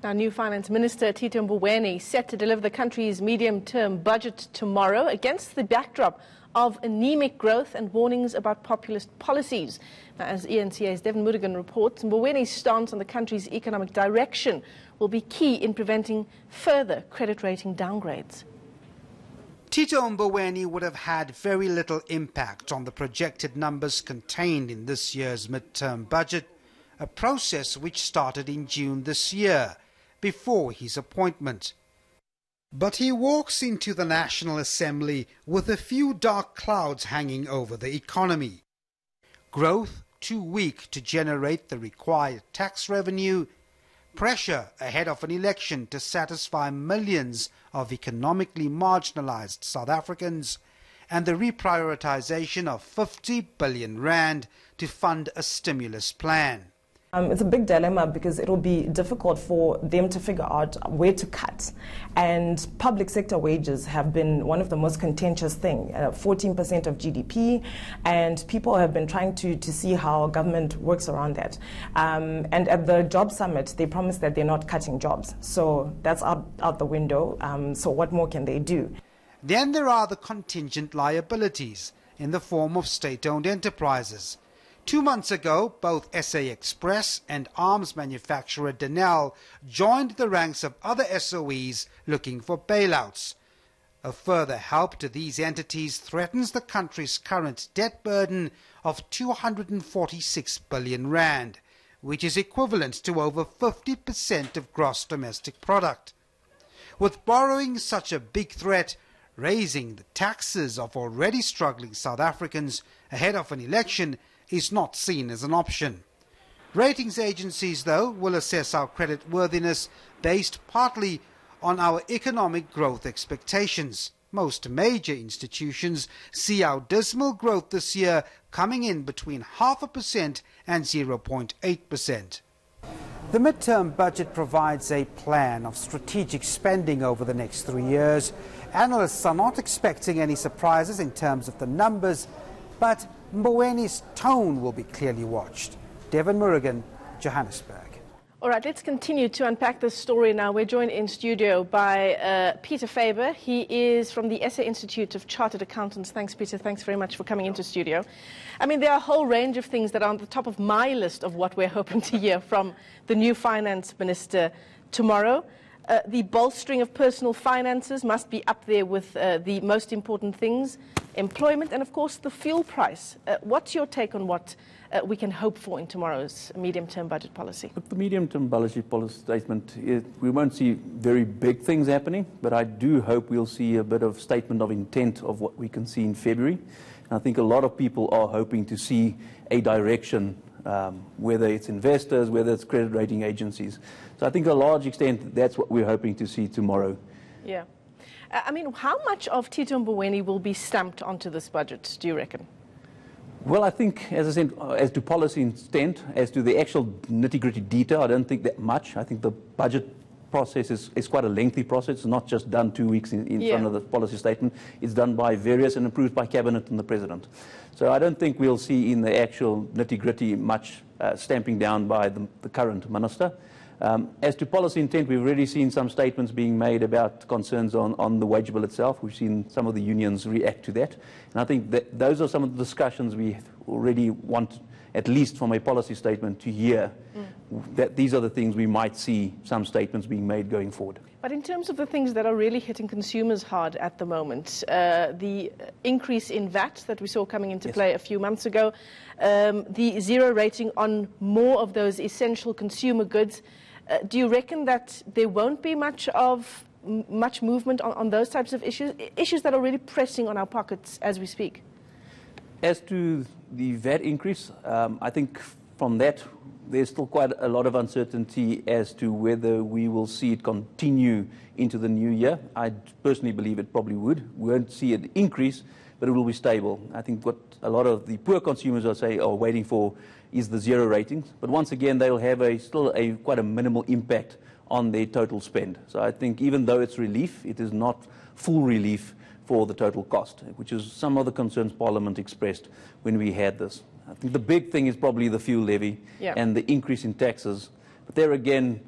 Our new Finance Minister, Tito Mboweni, set to deliver the country's medium-term budget tomorrow against the backdrop of anemic growth and warnings about populist policies. Now, as eNCA's Devin Mudigan reports, Mboweni's stance on the country's economic direction will be key in preventing further credit rating downgrades. Tito Mboweni would have had very little impact on the projected numbers contained in this year's midterm budget, a process which started in June this year, before his appointment. But he walks into the National Assembly with a few dark clouds hanging over the economy. Growth too weak to generate the required tax revenue, pressure ahead of an election to satisfy millions of economically marginalized South Africans, and the reprioritization of 50 billion rand to fund a stimulus plan. It's a big dilemma because it will be difficult for them to figure out where to cut. And public sector wages have been one of the most contentious things, 14% of GDP, and people have been trying to see how government works around that. And at the job summit, they promised that they're not cutting jobs. So that's out the window. So what more can they do? Then there are the contingent liabilities in the form of state-owned enterprises. 2 months ago, both SA Express and arms manufacturer Denel joined the ranks of other SOEs looking for bailouts. A further help to these entities threatens the country's current debt burden of 246 billion rand, which is equivalent to over 50% of gross domestic product. With borrowing such a big threat, raising the taxes of already struggling South Africans ahead of an election is not seen as an option. Ratings agencies, though, will assess our creditworthiness based partly on our economic growth expectations. Most major institutions see our dismal growth this year coming in between 0.5% and 0.8%. The midterm budget provides a plan of strategic spending over the next 3 years. Analysts are not expecting any surprises in terms of the numbers, but Mboweni's tone will be clearly watched. Devin Mudigan, Johannesburg. All right, let's continue to unpack this story now. We're joined in studio by Pieter Faber. He is from the SA Institute of Chartered Accountants. Thanks, Pieter. Thanks very much for coming into studio. I mean, there are a whole range of things that are on the top of my list of what we're hoping to hear from the new Finance Minister tomorrow. The bolstering of personal finances must be up there with the most important things, employment and, of course, the fuel price. What's your take on what we can hope for in tomorrow's medium-term budget policy? The medium-term policy statement, we won't see very big things happening, but I do hope we'll see a bit of statement of intent of what we can see in February. And I think a lot of people are hoping to see a direction, whether it's investors, whether it's credit rating agencies. So I think to a large extent, that's what we're hoping to see tomorrow. Yeah. I mean, how much of Tito Mboweni will be stamped onto this budget, do you reckon? Well, I think, as I said, as to policy intent, as to the actual nitty-gritty detail, I don't think that much. I think the budget process is quite a lengthy process. It's not just done 2 weeks in front of the policy statement. It's done by various and approved by Cabinet and the President. So I don't think we'll see in the actual nitty-gritty much stamping down by the current minister. As to policy intent, we've already seen some statements being made about concerns on the wage bill itself. We've seen some of the unions react to that. And I think that those are some of the discussions we already want, at least from a policy statement, to hear that these are the things we might see some statements being made going forward. But in terms of the things that are really hitting consumers hard at the moment, the increase in VAT that we saw coming into play a few months ago, the zero rating on more of those essential consumer goods, do you reckon that there won't be much movement on those types of issues that are really pressing on our pockets as we speak? As to the VAT increase, I think from that there's still quite a lot of uncertainty as to whether we will see it continue into the new year. I personally believe it probably would. We won't see an increase, but it will be stable. I think what a lot of the poor consumers are waiting for is the zero ratings. But once again, they'll have still quite a minimal impact on their total spend. So I think even though it's relief, it is not full relief for the total cost, which is some of the concerns Parliament expressed when we had this. I think the big thing is probably the fuel levy and the increase in taxes. But there again,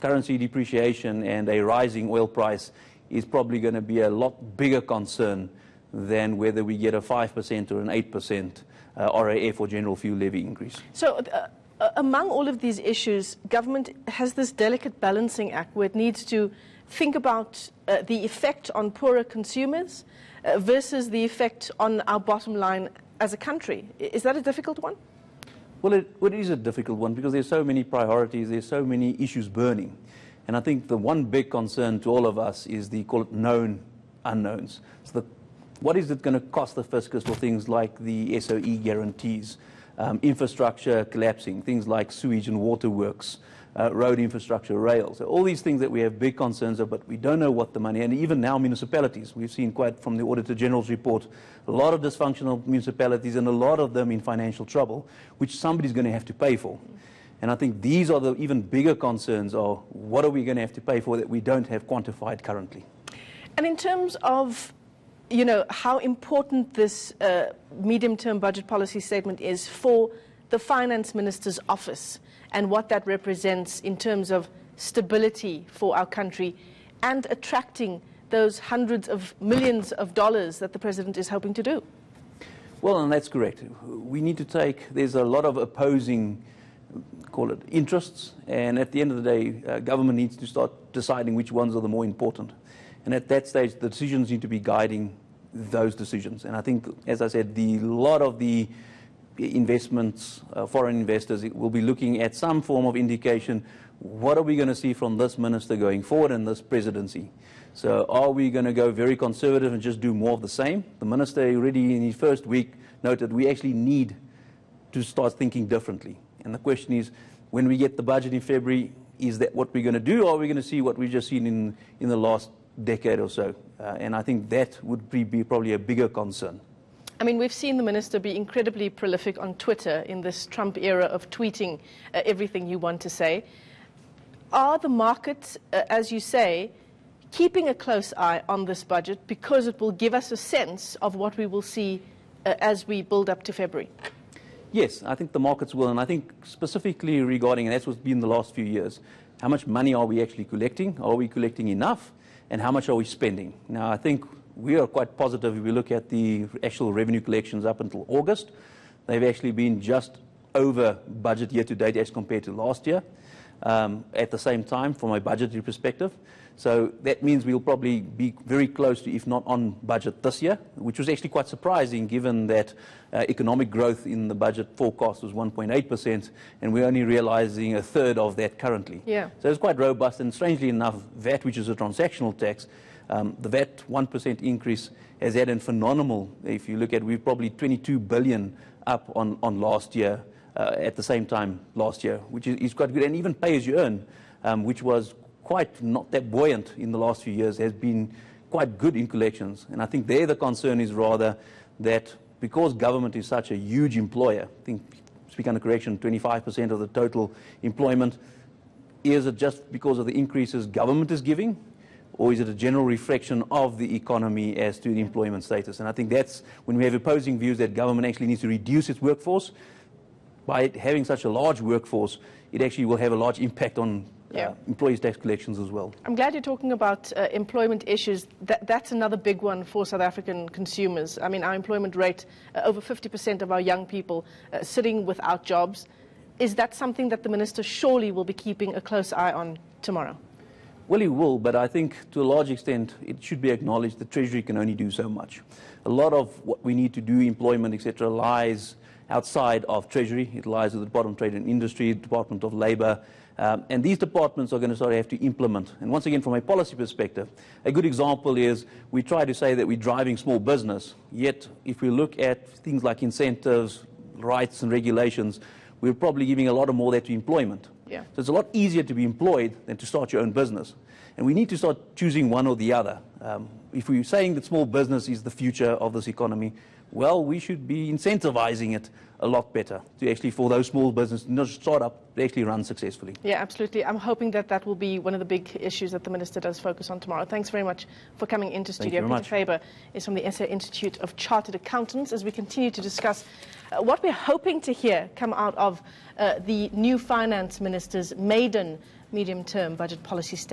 currency depreciation and a rising oil price is probably going to be a lot bigger concern than whether we get a 5% or an 8% RAF or general fuel levy increase. So among all of these issues, government has this delicate balancing act where it needs to think about the effect on poorer consumers versus the effect on our bottom line as a country. Is that a difficult one? Well, it is a difficult one because there's so many priorities, there's so many issues burning. And I think the one big concern to all of us is the, call it, known unknowns. So what is it going to cost the fiscus for things like the SOE guarantees, infrastructure collapsing, things like sewage and waterworks, road infrastructure, rail. So all these things that we have big concerns of, but we don't know what the money, and even now municipalities, we've seen quite from the Auditor General's report, a lot of dysfunctional municipalities and a lot of them in financial trouble, which somebody's going to have to pay for. And I think these are the even bigger concerns of what are we going to have to pay for that we don't have quantified currently. And in terms of, you know, how important this medium-term budget policy statement is for the Finance Minister's office and what that represents in terms of stability for our country and attracting those hundreds of millions of dollars that the President is hoping to do. Well, and that's correct. We need to there's a lot of opposing, call it, interests, and at the end of the day, government needs to start deciding which ones are the more important. And at that stage, the decisions need to be guiding those decisions. And I think, as I said, a lot of the investments, foreign investors, will be looking at some form of indication, what are we going to see from this minister going forward in this presidency? So are we going to go very conservative and just do more of the same? The minister already in his first week noted we actually need to start thinking differently. And the question is, when we get the budget in February, is that what we're going to do, or are we going to see what we've just seen in the last decade or so? And I think that would be probably a bigger concern. I mean, we've seen the minister be incredibly prolific on Twitter in this Trump era of tweeting everything you want to say. Are the markets, as you say, keeping a close eye on this budget because it will give us a sense of what we will see as we build up to February? Yes, I think the markets will, and I think specifically regarding, and that's what's been the last few years, how much money are we actually collecting? Are we collecting enough? And how much are we spending? Now, I think we are quite positive if we look at the actual revenue collections up until August. They've actually been just over budget year to date as compared to last year at the same time from a budgetary perspective. So that means we'll probably be very close to, if not on budget this year, which was actually quite surprising given that economic growth in the budget forecast was 1.8%, and we're only realizing a third of that currently. Yeah. So it's quite robust, and strangely enough, VAT, which is a transactional tax, the VAT 1% increase has had a phenomenal, if you look at, we're probably 22 billion up on last year, at the same time last year, which is quite good. And even pay as you earn, which was quite not that buoyant in the last few years, has been quite good in collections. And I think there the concern is rather that because government is such a huge employer, I think, speak under correction, 25% of the total employment, is it just because of the increases government is giving, or is it a general reflection of the economy as to the employment status? And I think that's when we have opposing views that government actually needs to reduce its workforce. By having such a large workforce, it actually will have a large impact on employees' tax collections as well. I'm glad you're talking about employment issues. That's another big one for South African consumers. I mean, our employment rate, over 50% of our young people sitting without jobs. Is that something that the minister surely will be keeping a close eye on tomorrow? Well, he will, but I think to a large extent it should be acknowledged the Treasury can only do so much. A lot of what we need to do, employment, etc., lies outside of Treasury. It lies with the Department of Trade and Industry, the Department of Labour, and these departments are going to sort of have to implement. And once again, from a policy perspective, a good example is we try to say that we're driving small business, yet if we look at things like incentives, rights and regulations, we're probably giving a lot of more there to employment. Yeah. So it's a lot easier to be employed than to start your own business. And we need to start choosing one or the other. If we're saying that small business is the future of this economy, well, we should be incentivizing it a lot better to actually, for those small businesses, not just start up, to actually run successfully. Yeah, absolutely. I'm hoping that that will be one of the big issues that the minister does focus on tomorrow. Thanks very much for coming into studio. Pieter Faber is from the SA Institute of Chartered Accountants as we continue to discuss what we're hoping to hear come out of the new finance minister's maiden medium-term budget policy statement.